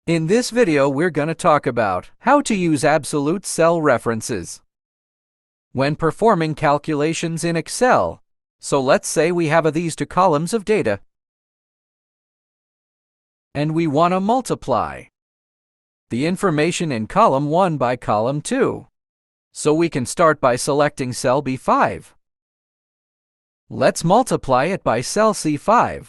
In this video, we're going to talk about how to use absolute cell references when performing calculations in Excel. So let's say we have these two columns of data, and we want to multiply the information in column 1 by column 2. So we can start by selecting cell B5. Let's multiply it by cell C5.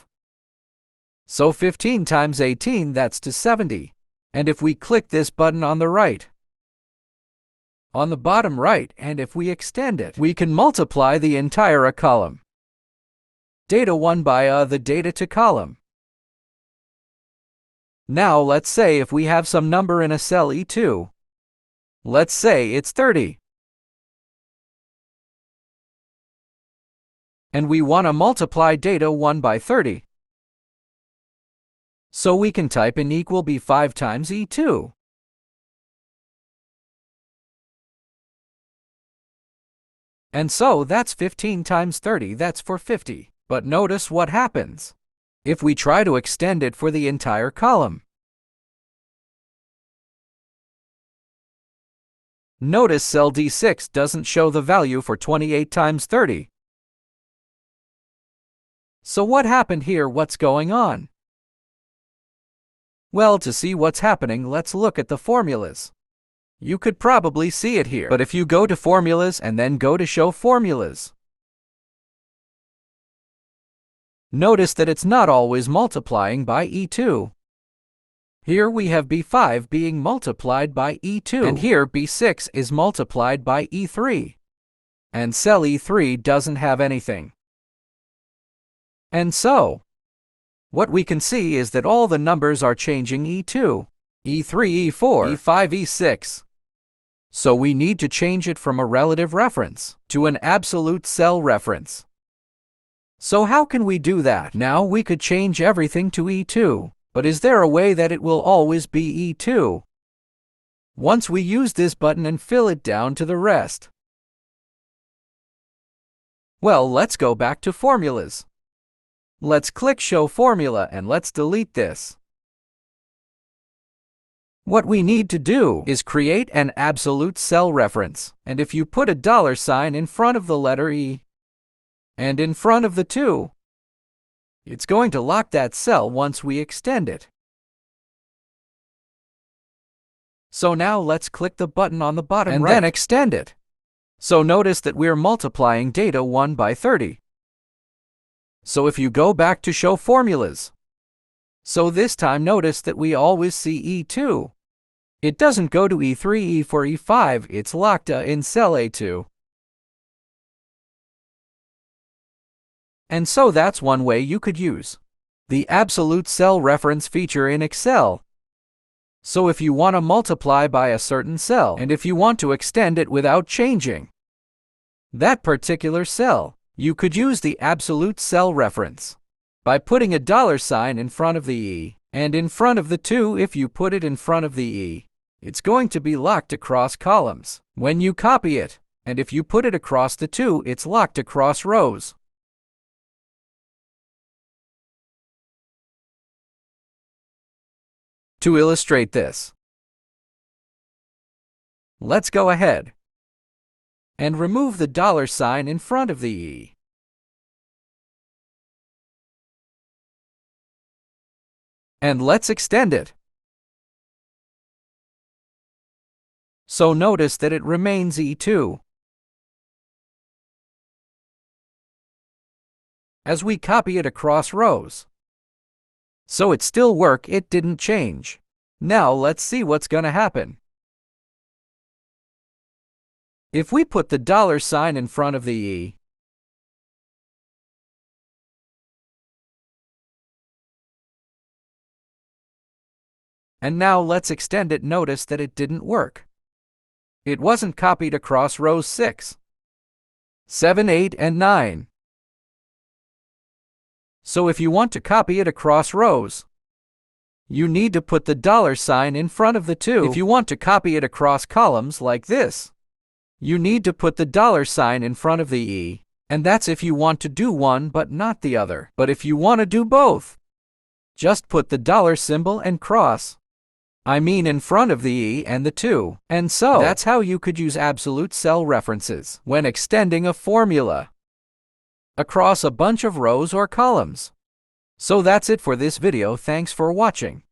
So 15 times 18, that's to 70. And if we click this button on the right, on the bottom right, and if we extend it, we can multiply the entire column. Data 1 by the data 2 column. Now let's say if we have some number in a cell E2. Let's say it's 30. And we want to multiply data 1 by 30. So we can type in equal B5 times E2. And so that's 15 times 30, that's for 50. But notice what happens if we try to extend it for the entire column. Notice cell D6 doesn't show the value for 28 times 30. So what happened here? What's going on? Well, to see what's happening, let's look at the formulas. You could probably see it here, but if you go to Formulas and then go to Show Formulas, notice that it's not always multiplying by E2. Here we have B5 being multiplied by E2, and here B6 is multiplied by E3. And cell E3 doesn't have anything. And so, what we can see is that all the numbers are changing E2, E3, E4, E5, E6. So we need to change it from a relative reference to an absolute cell reference. So how can we do that? Now we could change everything to E2, but is there a way that it will always be E2? Once we use this button and fill it down to the rest. Well, let's go back to Formulas. Let's click Show Formula and let's delete this. What we need to do is create an absolute cell reference. And if you put a $sign in front of the letter E and in front of the 2, it's going to lock that cell once we extend it. So now let's click the button on the bottom and then extend it. So notice that we're multiplying data 1 by 30. So if you go back to Show Formulas, so this time notice that we always see E2. It doesn't go to E3, E4, E5, it's locked in cell A2. And so that's one way you could use the absolute cell reference feature in Excel. So if you want to multiply by a certain cell, and if you want to extend it without changing that particular cell, you could use the absolute cell reference by putting a $sign in front of the E and in front of the 2. If you put it in front of the E, it's going to be locked across columns when you copy it, and if you put it across the 2, it's locked across rows. To illustrate this, let's go ahead and remove the $sign in front of the E. And let's extend it. So notice that it remains E2. As we copy it across rows. So it still works, it didn't change. Now let's see what's gonna happen. If we put the $sign in front of the E, and now let's extend it, notice that it didn't work. It wasn't copied across rows 6, 7, 8, and 9. So if you want to copy it across rows, you need to put the $sign in front of the 2. If you want to copy it across columns like this, you need to put the $sign in front of the E, and that's if you want to do one but not the other. But if you want to do both, just put the $ symbol and cross. I mean in front of the E and the 2. And so, that's how you could use absolute cell references when extending a formula across a bunch of rows or columns. So that's it for this video. Thanks for watching.